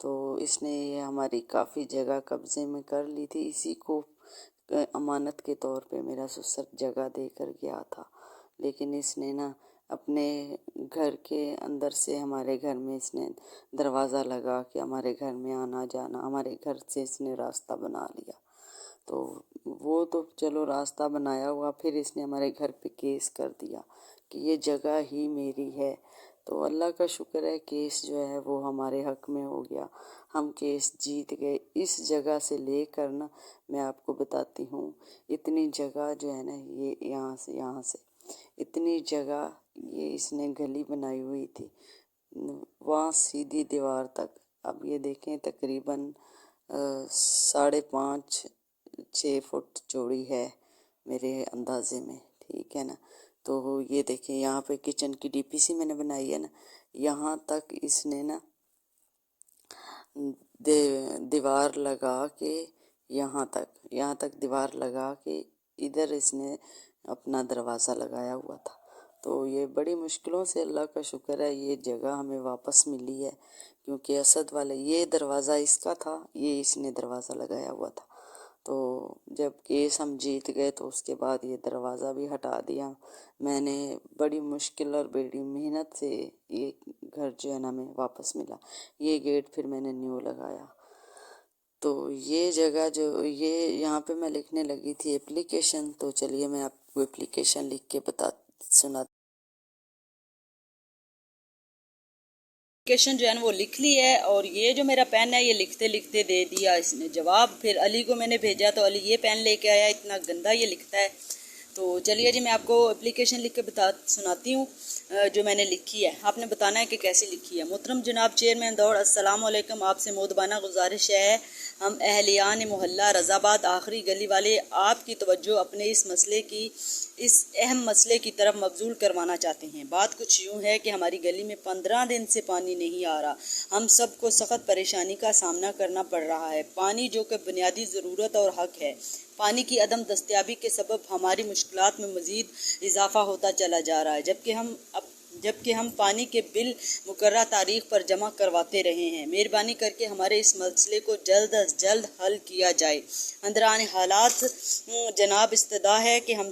تو اس نے یہ ہماری کافی جگہ قبضے میں کر لی تھی. اسی کو امانت کے طور پہ میرا سسر جگہ دے کر گیا تھا، لیکن اس نے نا اپنے گھر کے اندر سے ہمارے گھر میں اس نے دروازہ لگا کے ہمارے گھر میں آنا جانا، ہمارے گھر سے اس نے راستہ بنا لیا. تو وہ تو چلو راستہ بنایا ہوا، پھر اس نے ہمارے گھر پہ کیس کر دیا کہ یہ جگہ ہی میری ہے. تو اللہ کا شکر ہے کیس جو ہے وہ ہمارے حق میں ہو گیا، ہم کیس جیت گئے. اس جگہ سے لے کر نا میں آپ کو بتاتی ہوں، اتنی جگہ جو ہے نا یہ یہاں سے اتنی جگہ یہ اس نے گلی بنائی ہوئی تھی وہاں سیدھی دیوار تک. اب یہ دیکھیں تقریباً 5.5-6 فٹ چوڑی ہے میرے اندازے میں، ٹھیک ہے نا. تو یہ دیکھیں یہاں پہ کچن کی ڈی پی سی میں نے بنائی ہے نا، یہاں تک اس نے نا دیوار لگا کے یہاں تک دیوار لگا کے ادھر اس نے اپنا دروازہ لگایا ہوا تھا. تو یہ بڑی مشکلوں سے اللہ کا شکر ہے یہ جگہ ہمیں واپس ملی ہے، کیونکہ اسد والے یہ دروازہ اس کا تھا، یہ اس نے دروازہ لگایا ہوا تھا. تو جب کیس ہم جیت گئے تو اس کے بعد یہ دروازہ بھی ہٹا دیا. میں نے بڑی مشکل اور بڑی محنت سے یہ گھر جو ہے نا ہمیں واپس ملا. یہ گیٹ پھر میں نے نیو لگایا. تو یہ جگہ جو یہ یہاں پہ میں لکھنے لگی تھی اپلیکیشن، تو چلیے میں آپ کو اپلیکیشن لکھ کے سنا. اپلیکیشن جو ہے نا وہ لکھ لی ہے، اور یہ جو میرا پین ہے یہ لکھتے لکھتے دے دیا اس نے جواب. پھر علی کو میں نے بھیجا تو علی یہ پین لے کے آیا، اتنا گندا یہ لکھتا ہے. تو چلیے جی میں آپ کو اپلیکیشن لکھ کے سناتی ہوں جو میں نے لکھی ہے. آپ نے بتانا ہے کہ کیسی لکھی ہے. محترم جناب چیئرمین دوڑ، السلام علیکم. آپ سے مودبانہ گزارش ہے، ہم اہلیان محلہ رضا آباد آخری گلی والے آپ کی توجہ اپنے اس اہم مسئلے کی طرف مبذول کروانا چاہتے ہیں. بات کچھ یوں ہے کہ ہماری گلی میں 15 دن سے پانی نہیں آ رہا. ہم سب کو سخت پریشانی کا سامنا کرنا پڑ رہا ہے. پانی جو کہ بنیادی ضرورت اور حق ہے، پانی کی عدم دستیابی کے سبب ہماری مشکلات میں مزید اضافہ ہوتا چلا جا رہا ہے، جبکہ ہم پانی کے بل مقررہ تاریخ پر جمع کرواتے رہے ہیں. مہربانی کر کے ہمارے اس مسئلے کو جلد از جلد حل کیا جائے. اندران حالات جناب استدعا ہے کہ ہم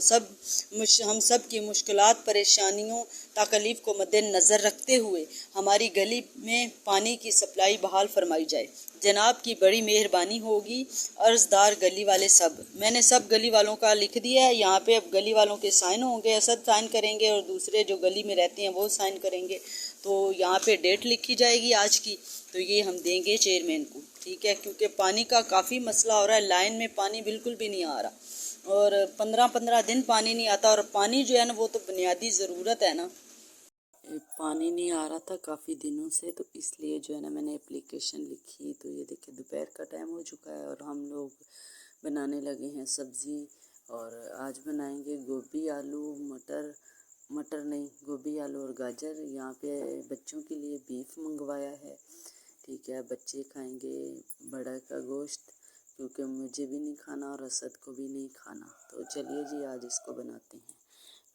سب کی مشکلات، پریشانیوں، تکلیف کو مد نظر رکھتے ہوئے ہماری گلی میں پانی کی سپلائی بحال فرمائی جائے. جناب کی بڑی مہربانی ہوگی. عرضدار گلی والے سب. میں نے سب گلی والوں کا لکھ دیا ہے یہاں پہ. اب گلی والوں کے سائن ہوں گے، اسد سائن کریں گے اور دوسرے جو گلی میں رہتے ہیں وہ سائن کریں گے. تو یہاں پہ ڈیٹ لکھی جائے گی آج کی، تو یہ ہم دیں گے چیئرمین کو، ٹھیک ہے، کیونکہ پانی کا کافی مسئلہ ہو رہا ہے. لائن میں پانی بالکل بھی نہیں آ رہا، اور 15 دن پانی نہیں آتا. اور پانی جو ہے نا وہ تو بنیادی ضرورت ہے نا. پانی نہیں آ رہا تھا کافی دنوں سے، تو اس لیے جو ہے نا میں نے اپلیکیشن لکھی. تو یہ دیکھیں دوپہر کا ٹائم ہو چکا ہے اور ہم لوگ بنانے لگے ہیں سبزی. اور آج بنائیں گے گوبھی آلو مٹر نہیں، گوبھی آلو اور گاجر. یہاں پہ بچوں کے لیے بیف منگوایا ہے، ٹھیک ہے. بچے کھائیں گے بڑا کا گوشت، کیونکہ مجھے بھی نہیں کھانا اور اسد کو بھی نہیں کھانا. تو چلیے جی آج اس کو بناتے ہیں.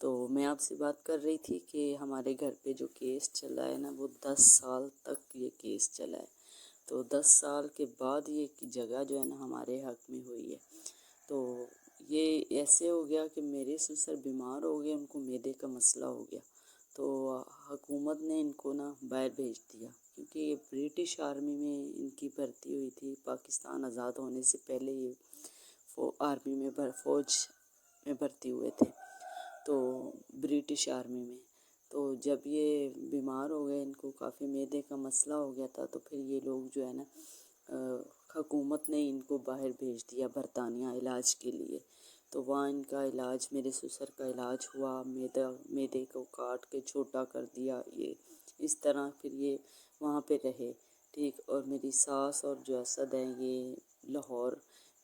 تو میں آپ سے بات کر رہی تھی کہ ہمارے گھر پہ جو کیس چلا ہے نا وہ 10 سال تک یہ کیس چلا ہے. تو 10 سال کے بعد یہ جگہ جو ہے نا ہمارے حق میں ہوئی ہے. تو یہ ایسے ہو گیا کہ میرے سسر بیمار ہو گئے، ان کو معدے کا مسئلہ ہو گیا. تو حکومت نے ان کو نا باہر بھیج دیا، کیونکہ یہ برٹش آرمی میں ان کی بھرتی ہوئی تھی. پاکستان آزاد ہونے سے پہلے یہ فوج میں بھرتی ہوئے تھے، تو برٹش آرمی میں. تو جب یہ بیمار ہو گئے، ان کو کافی معدے کا مسئلہ ہو گیا تھا، تو پھر یہ لوگ جو ہے نا حکومت نے ان کو باہر بھیج دیا برطانیہ علاج کے لیے. تو وہاں ان کا علاج، میرے سسر کا علاج ہوا. معدے کو کاٹ کے چھوٹا کر دیا. یہ اس طرح پھر یہ وہاں پہ رہے، ٹھیک. اور میری ساس اور جو اسد ہیں یہ لاہور،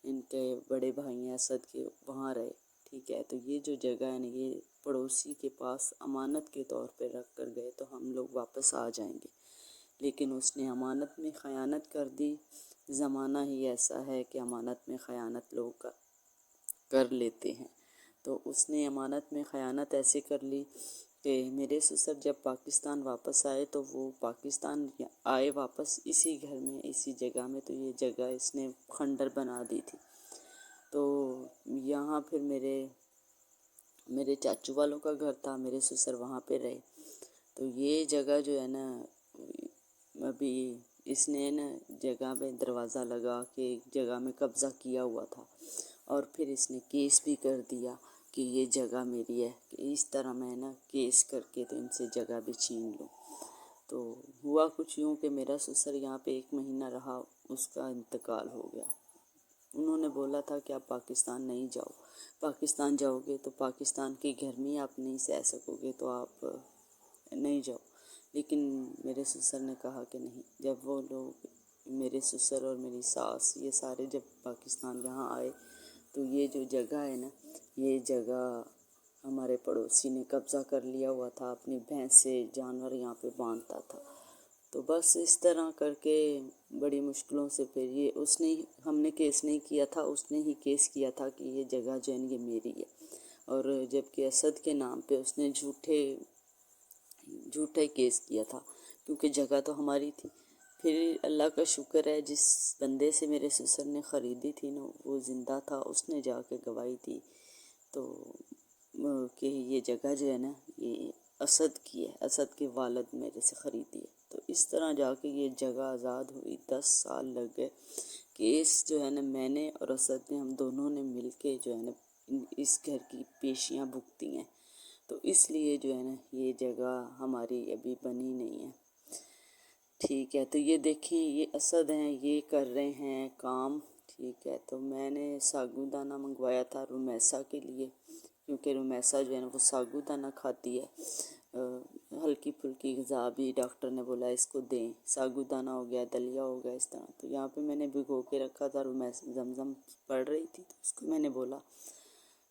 ان کے بڑے بھائی ہیں اسد کے، وہاں رہے، ٹھیک ہے. تو یہ جو جگہ ہے نا یہ پڑوسی کے پاس امانت کے طور پہ رکھ کر گئے، تو ہم لوگ واپس آ جائیں گے. لیکن اس نے امانت میں خیانت کر دی. زمانہ ہی ایسا ہے کہ امانت میں خیانت لوگ کر لیتے ہیں. تو اس نے امانت میں خیانت ایسے کر لی کہ میرے سسر جب پاکستان واپس آئے تو وہ پاکستان آئے واپس اسی گھر میں اسی جگہ میں، تو یہ جگہ اس نے کھنڈر بنا دی تھی۔ تو یہاں پھر میرے چاچو والوں کا گھر تھا، میرے سسر وہاں پہ رہے۔ تو یہ جگہ جو ہے نا ابھی اس نے نا جگہ پہ دروازہ لگا کے جگہ میں قبضہ کیا ہوا تھا، اور پھر اس نے کیس بھی کر دیا کہ یہ جگہ میری ہے، کہ اس طرح میں نا کیس کر کے تو ان سے جگہ بھی چھین لوں۔ تو ہوا کچھ یوں کہ میرا سسر یہاں پہ 1 مہینہ رہا، اس کا انتقال ہو گیا۔ انہوں نے بولا تھا کہ آپ پاکستان نہیں جاؤ، پاکستان جاؤ گے تو پاکستان کی گرمی آپ نہیں سہ سکو گے، تو آپ نہیں جاؤ۔ لیکن میرے سسر نے کہا کہ نہیں۔ جب وہ لوگ میرے سسر اور میری ساس یہ سارے جب پاکستان یہاں آئے تو یہ جو جگہ ہے نا، یہ جگہ ہمارے پڑوسی نے قبضہ کر لیا ہوا تھا، اپنی بھینسیں جانور یہاں پہ باندھتا تھا۔ تو بس اس طرح کر کے بڑی مشکلوں سے پھر ہم نے کیس نہیں کیا تھا، اس نے ہی کیس کیا تھا کہ یہ جگہ جو ہے یہ میری ہے، اور جبکہ اسد کے نام پہ اس نے جھوٹے کیس کیا تھا، کیونکہ جگہ تو ہماری تھی۔ پھر اللہ کا شکر ہے جس بندے سے میرے سسر نے خریدی تھی نا وہ زندہ تھا، اس نے جا کے گواہی دی تو کہ یہ جگہ جو ہے نا یہ اسد کی ہے، اسد کے والد میرے سے خریدی ہے۔ تو اس طرح جا کے یہ جگہ آزاد ہوئی، 10 سال لگ گئے۔ کیس جو ہے نا میں نے اور اسد نے، ہم دونوں نے مل کے جو ہے نا اس گھر کی پیشیاں بھگتی ہیں، تو اس لیے جو ہے نا یہ جگہ ہماری ابھی بنی نہیں ہے۔ ٹھیک ہے، تو یہ دیکھیں یہ اسد ہیں، یہ کر رہے ہیں کام۔ ٹھیک ہے، تو میں نے ساگو دانہ منگوایا تھا رومیسا کے لیے، کیونکہ رومیسا جو ہے نا وہ ساگو دانہ کھاتی ہے۔ ہلکی پھلکی غذا بھی ڈاکٹر نے بولا اس کو دیں، ساگو دانہ ہو گیا، دلیا ہو گیا، اس طرح۔ تو یہاں پہ میں نے بھگو کے رکھا تھا، زمزم پڑ رہی تھی تو اس کو میں نے بولا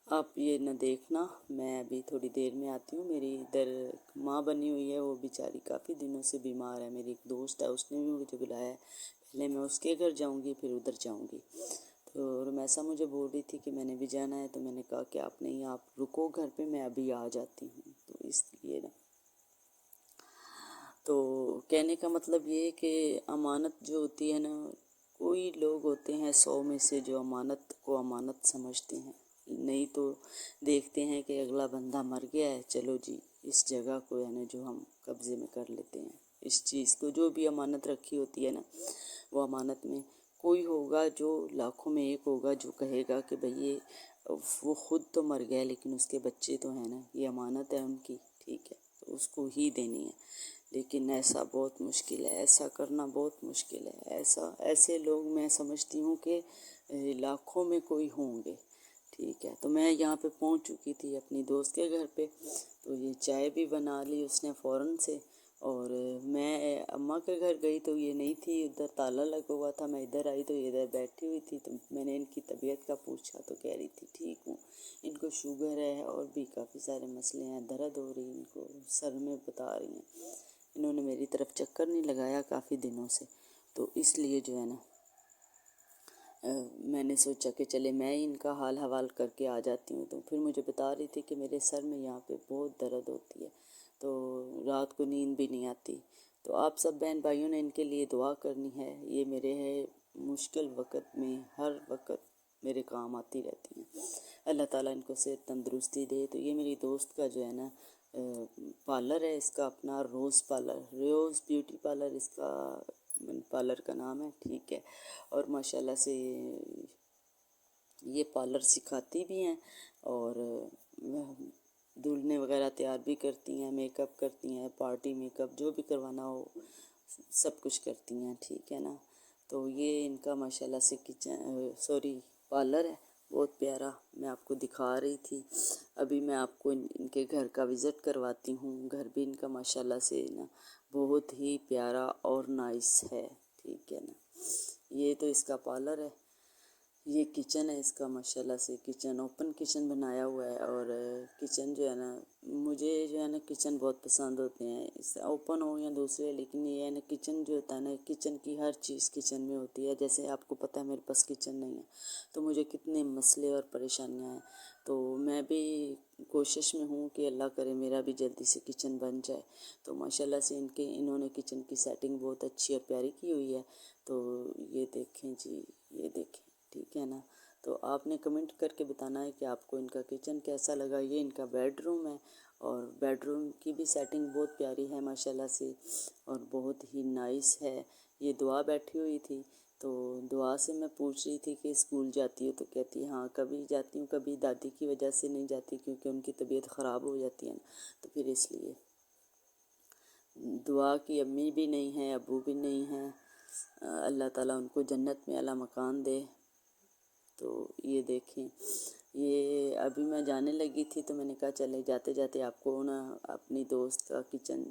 آپ یہ نہ دیکھنا، میں ابھی تھوڑی دیر میں آتی ہوں۔ میری ادھر ماں بنی ہوئی ہے، وہ بیچاری کافی دنوں سے بیمار ہے، میری ایک دوست ہے اس نے بھی مجھے بلایا ہے، پہلے میں اس کے گھر جاؤں گی پھر ادھر جاؤں گی۔ تو رمیسا مجھے بول رہی تھی کہ میں نے بھی جانا ہے، تو میں نے کہا کہ آپ نہیں، آپ رکو گھر پہ، میں ابھی آ جاتی ہوں۔ تو اس لیے نا تو کہنے کا مطلب یہ ہے کہ امانت جو ہوتی ہے نا، کوئی لوگ ہوتے ہیں 100 میں سے جو امانت کو امانت سمجھتے ہیں، نہیں تو دیکھتے ہیں کہ اگلا بندہ مر گیا ہے، چلو جی اس جگہ کو ہے نا جو ہم قبضے میں کر لیتے ہیں، اس چیز کو جو بھی امانت رکھی ہوتی ہے نا، وہ امانت میں کوئی ہوگا جو لاکھوں میں ایک ہوگا جو کہے گا کہ بھئی یہ وہ خود تو مر گیا لیکن اس کے بچے تو ہیں نا، یہ امانت ہے ان کی، ٹھیک ہے، تو اس کو ہی دینی ہے۔ لیکن ایسا بہت مشکل ہے، ایسا کرنا بہت مشکل ہے، ایسے لوگ میں سمجھتی ہوں کہ لاکھوں میں کوئی ہوں گے۔ ٹھیک ہے، تو میں یہاں پہ پہنچ چکی تھی اپنی دوست کے گھر پہ، تو یہ چائے بھی بنا لی اس نے فوراً سے، اور میں اماں کے گھر گئی تو یہ نہیں تھی، ادھر تالا لگا ہوا تھا، میں ادھر آئی تو یہ ادھر بیٹھی ہوئی تھی، تو میں نے ان کی طبیعت کا پوچھا تو کہہ رہی تھی ٹھیک ہوں، ان کو شوگر ہے اور بھی کافی سارے مسئلے ہیں، درد ہو رہی ان کو، سر میں بتا رہی ہیں۔ انہوں نے میری طرف چکر نہیں لگایا کافی دنوں سے، تو اس لیے جو ہے نا میں نے سوچا کہ چلے میں ان کا حال حوال کر کے آ جاتی ہوں۔ تو پھر مجھے بتا رہی تھی کہ میرے سر میں یہاں پہ بہت درد ہوتی ہے، تو رات کو نیند بھی نہیں آتی، تو آپ سب بہن بھائیوں نے ان کے لیے دعا کرنی ہے، یہ میرے مشکل وقت میں ہر وقت میرے کام آتی رہتی ہیں، اللہ تعالیٰ ان کو صحت تندرستی دے۔ تو یہ میری دوست کا جو ہے نا پارلر ہے، اس کا اپنا روز بیوٹی پارلر اس کا پارلر کا نام ہے، ٹھیک ہے، اور ماشاءاللہ سے یہ پارلر سکھاتی بھی ہیں اور دلہنے وغیرہ تیار بھی کرتی ہیں، میک اپ کرتی ہیں، پارٹی میک اپ جو بھی کروانا ہو سب کچھ کرتی ہیں، ٹھیک ہے نا۔ تو یہ ان کا ماشاءاللہ سے پارلر ہے، بہت پیارا، میں آپ کو دکھا رہی تھی۔ ابھی میں آپ کو ان کے گھر کا وزٹ کرواتی ہوں، گھر بھی ان کا ماشاءاللہ سے نا بہت ہی پیارا اور نائس ہے، ٹھیک ہے نا۔ یہ تو اس کا پارلر ہے، یہ کچن ہے اس کا، ماشاءاللہ سے کچن اوپن کچن بنایا ہوا ہے، اور کچن جو ہے نا، مجھے جو ہے نا کچن بہت پسند ہوتے ہیں، اس اوپن ہو یا دوسرے، لیکن یہ ہے نا کچن جو ہوتا ہے نا، کچن کی ہر چیز کچن میں ہوتی ہے۔ جیسے آپ کو پتہ ہے میرے پاس کچن نہیں ہے تو مجھے کتنے مسئلے اور پریشانیاں ہیں، تو میں بھی کوشش میں ہوں کہ اللہ کرے میرا بھی جلدی سے کچن بن جائے۔ تو ماشاءاللہ سے انہوں نے کچن کی سیٹنگ بہت اچھی اور پیاری کی ہوئی ہے۔ تو یہ دیکھیں جی، یہ دیکھیں، ٹھیک ہے نا۔ تو آپ نے کمنٹ کر کے بتانا ہے کہ آپ کو ان کا کچن کیسا لگا۔ یہ ان کا بیڈ روم ہے، اور بیڈ روم کی بھی سیٹنگ بہت پیاری ہے ماشاءاللہ سے، اور بہت ہی نائس ہے۔ یہ دعا بیٹھی ہوئی تھی، تو دعا سے میں پوچھ رہی تھی کہ اسکول جاتی ہو، تو کہتی ہاں کبھی جاتی ہوں، کبھی دادی کی وجہ سے نہیں جاتی کیونکہ ان کی طبیعت خراب ہو جاتی ہے نا، تو پھر اس لیے دعا کی امی بھی نہیں ہیں، ابو بھی نہیں ہیں، اللہ تعالیٰ ان کو جنت میں اعلیٰ مکان دے۔ تو یہ دیکھیں، یہ ابھی میں جانے لگی تھی تو میں نے کہا چلے جاتے جاتے آپ کو نا اپنی دوست کا کچن،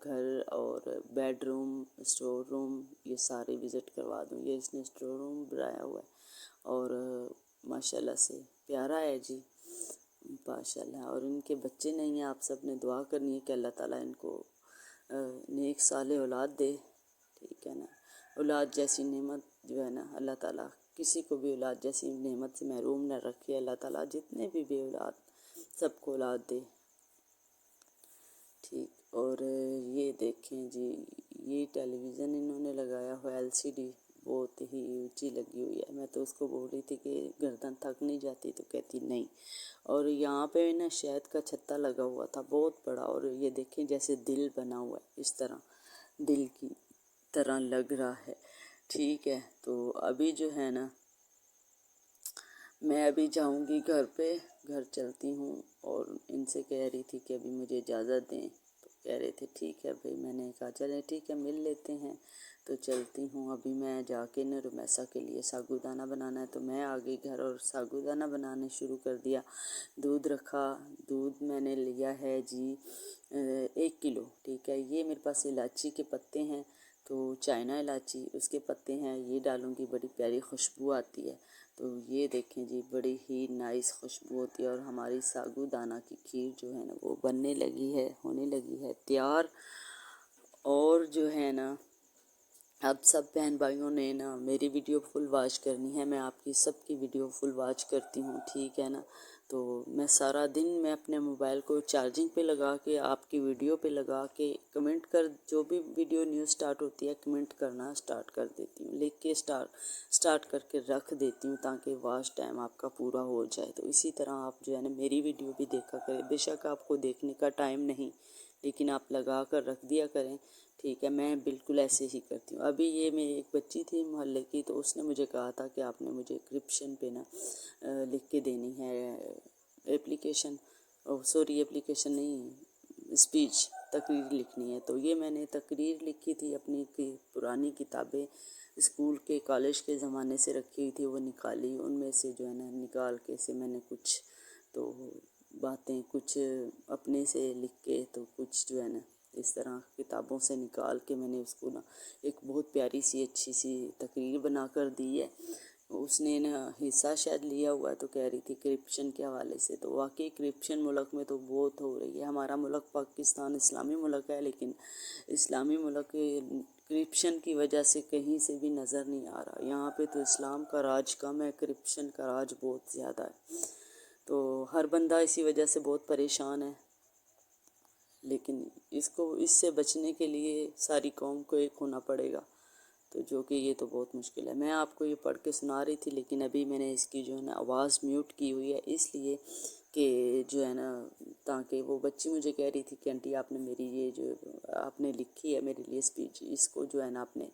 گھر اور بیڈ روم، اسٹور روم، یہ سارے وزٹ کروا دوں۔ یہ اس نے اسٹور روم بنایا ہوا ہے، اور ماشاءاللہ سے پیارا ہے جی، ماشاءاللہ۔ اور ان کے بچے نہیں ہیں، آپ سب نے دعا کرنی ہے کہ اللہ تعالیٰ ان کو نیک صالح اولاد دے، ٹھیک ہے نا۔ اولاد جیسی نعمت جو ہے نا، اللہ تعالیٰ کسی کو بھی اولاد جیسی نعمت سے محروم نہ رکھے اللہ تعالیٰ، جتنے بھی بے اولاد سب کو اولاد دے، ٹھیک۔ اور یہ دیکھیں جی، یہ ٹیلی ویژن انہوں نے لگایا ہوا LCD، بہت ہی اونچی لگی ہوئی ہے۔ میں تو اس کو بول رہی تھی کہ گردن تھک نہیں جاتی، تو کہتی نہیں۔ اور یہاں پہ نا شہد کا چھتا لگا ہوا تھا بہت بڑا، اور یہ دیکھیں جیسے دل بنا ہوا ہے، اس طرح دل کی طرح لگ رہا ہے، ٹھیک ہے۔ تو ابھی جو ہے نا، میں ابھی جاؤں گی گھر پہ، گھر چلتی ہوں، اور ان سے کہہ رہی تھی کہ ابھی مجھے اجازت دیں، تو کہہ رہے تھے ٹھیک ہے بھائی۔ میں نے کہا چلیں ٹھیک ہے، مل لیتے ہیں، تو چلتی ہوں۔ ابھی میں جا کے نا رمیسا کے لیے ساگو دانہ بنانا ہے، تو میں آ گئی گھر اور ساگو دانہ بنانے شروع کر دیا۔ دودھ رکھا، دودھ میں نے لیا ہے جی 1 کلو، ٹھیک ہے۔ یہ میرے پاس الائچی کے پتے ہیں، تو چائنا الائچی، اس کے پتے ہیں، یہ ڈالوں گی، بڑی پیاری خوشبو آتی ہے۔ تو یہ دیکھیں جی، بڑی ہی نائس خوشبو ہوتی ہے، اور ہماری ساگو دانہ کی کھیر جو ہے نا وہ بننے لگی ہے، ہونے لگی ہے تیار۔ اور جو ہے نا، اب سب بہن بھائیوں نے نا میری ویڈیو فل واچ کرنی ہے، میں آپ کی سب کی ویڈیو فل واچ کرتی ہوں، ٹھیک ہے نا۔ تو میں سارا دن میں اپنے موبائل کو چارجنگ پہ لگا کے، آپ کی ویڈیو پہ لگا کے کمنٹ کر، جو بھی ویڈیو نیو سٹارٹ ہوتی ہے کمنٹ کرنا سٹارٹ کر دیتی ہوں، لکھ کے سٹارٹ کر کے رکھ دیتی ہوں، تاکہ واچ ٹائم آپ کا پورا ہو جائے۔ تو اسی طرح آپ جو ہے نا میری ویڈیو بھی دیکھا کریں، بے شک آپ کو دیکھنے کا ٹائم نہیں، لیکن آپ لگا کر رکھ دیا کریں، ٹھیک ہے۔ میں بالکل ایسے ہی کرتی ہوں۔ ابھی یہ میری ایک بچی تھی محلے کی، تو اس نے مجھے کہا تھا کہ آپ نے مجھے کرپشن پہ نا لکھ کے دینی ہے اپلیکیشن، اپلیکیشن نہیں، اسپیچ، تقریر لکھنی ہے۔ تو یہ میں نے تقریر لکھی تھی، اپنی پرانی کتابیں اسکول کے کالج کے زمانے سے رکھی ہوئی تھی، وہ نکالی، ان میں سے جو ہے نا نکال کے سے میں نے کچھ تو باتیں کچھ اپنے سے لکھ کے، تو کچھ جو ہے نا اس طرح کتابوں سے نکال کے میں نے اس کو نا ایک بہت پیاری سی اچھی سی تقریر بنا کر دی ہے۔ اس نے نا حصہ شاید لیا ہوا ہے، تو کہہ رہی تھی کرپشن کے حوالے سے، تو واقعی کرپشن ملک میں تو بہت ہو رہی ہے۔ ہمارا ملک پاکستان اسلامی ملک ہے، لیکن اسلامی ملک کرپشن کی وجہ سے کہیں سے بھی نظر نہیں آ رہا۔ یہاں پہ تو اسلام کا راج کم ہے، کرپشن کا راج بہت زیادہ ہے، تو ہر بندہ اسی وجہ سے بہت پریشان ہے۔ لیکن اس سے بچنے کے لیے ساری قوم کو ایک ہونا پڑے گا، تو جو کہ یہ تو بہت مشکل ہے۔ میں آپ کو یہ پڑھ کے سنا رہی تھی، لیکن ابھی میں نے اس کی جو ہے نا آواز میوٹ کی ہوئی ہے، اس لیے کہ جو ہے نا، تاکہ وہ بچی مجھے کہہ رہی تھی کہ آنٹی آپ نے میری یہ جو آپ نے لکھی ہے میرے لیے اسپیچ، اس کو جو ہے نا آپ نے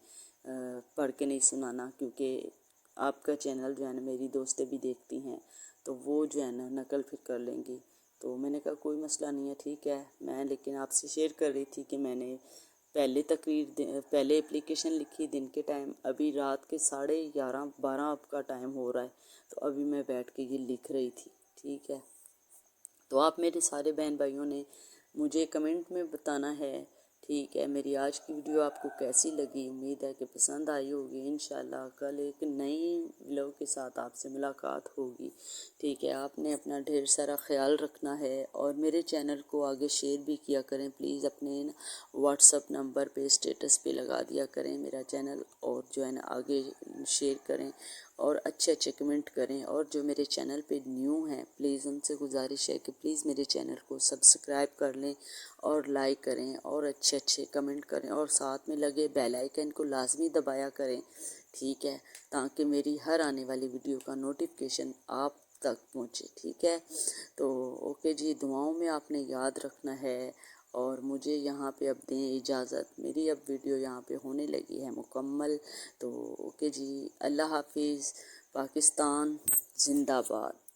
پڑھ کے نہیں سنانا، کیونکہ آپ کا چینل جو ہے نا میری دوستیں بھی دیکھتی ہیں، تو وہ جو ہے نا نقل پھر کر لیں گی۔ تو میں نے کہا کوئی مسئلہ نہیں ہے، ٹھیک ہے۔ میں لیکن آپ سے شیئر کر رہی تھی کہ میں نے پہلے اپلیکیشن لکھی دن کے ٹائم، ابھی رات کے 11:30 12 کا ٹائم ہو رہا ہے، تو ابھی میں بیٹھ کے یہ لکھ رہی تھی، ٹھیک ہے۔ تو آپ میرے سارے بہن بھائیوں نے مجھے کمنٹ میں بتانا ہے، ٹھیک ہے، میری آج کی ویڈیو آپ کو کیسی لگی؟ امید ہے کہ پسند آئی ہوگی۔ انشاءاللہ کل ایک نئی ولاگ کے ساتھ آپ سے ملاقات ہوگی۔ ٹھیک ہے، آپ نے اپنا ڈھیر سارا خیال رکھنا ہے اور میرے چینل کو آگے شیئر بھی کیا کریں پلیز، اپنے واٹس اپ نمبر پہ اسٹیٹس پہ لگا دیا کریں میرا چینل، اور جو ہے نا آگے شیئر کریں اور اچھے اچھے کمنٹ کریں۔ اور جو میرے چینل پہ نیو ہیں پلیز ان سے گزارش ہے کہ پلیز میرے چینل کو سبسکرائب کر لیں اور لائک کریں اور اچھے اچھے کمنٹ کریں، اور ساتھ میں لگے بیل آئیکن کو لازمی دبایا کریں، ٹھیک ہے، تاکہ میری ہر آنے والی ویڈیو کا نوٹیفیکیشن آپ تک پہنچے، ٹھیک ہے۔ تو اوکے جی، دعاؤں میں آپ نے یاد رکھنا ہے، اور مجھے یہاں پہ اب دیں اجازت، میری اب ویڈیو یہاں پہ ہونے لگی ہے مکمل۔ تو اوکے جی، اللہ حافظ، پاکستان زندہ باد۔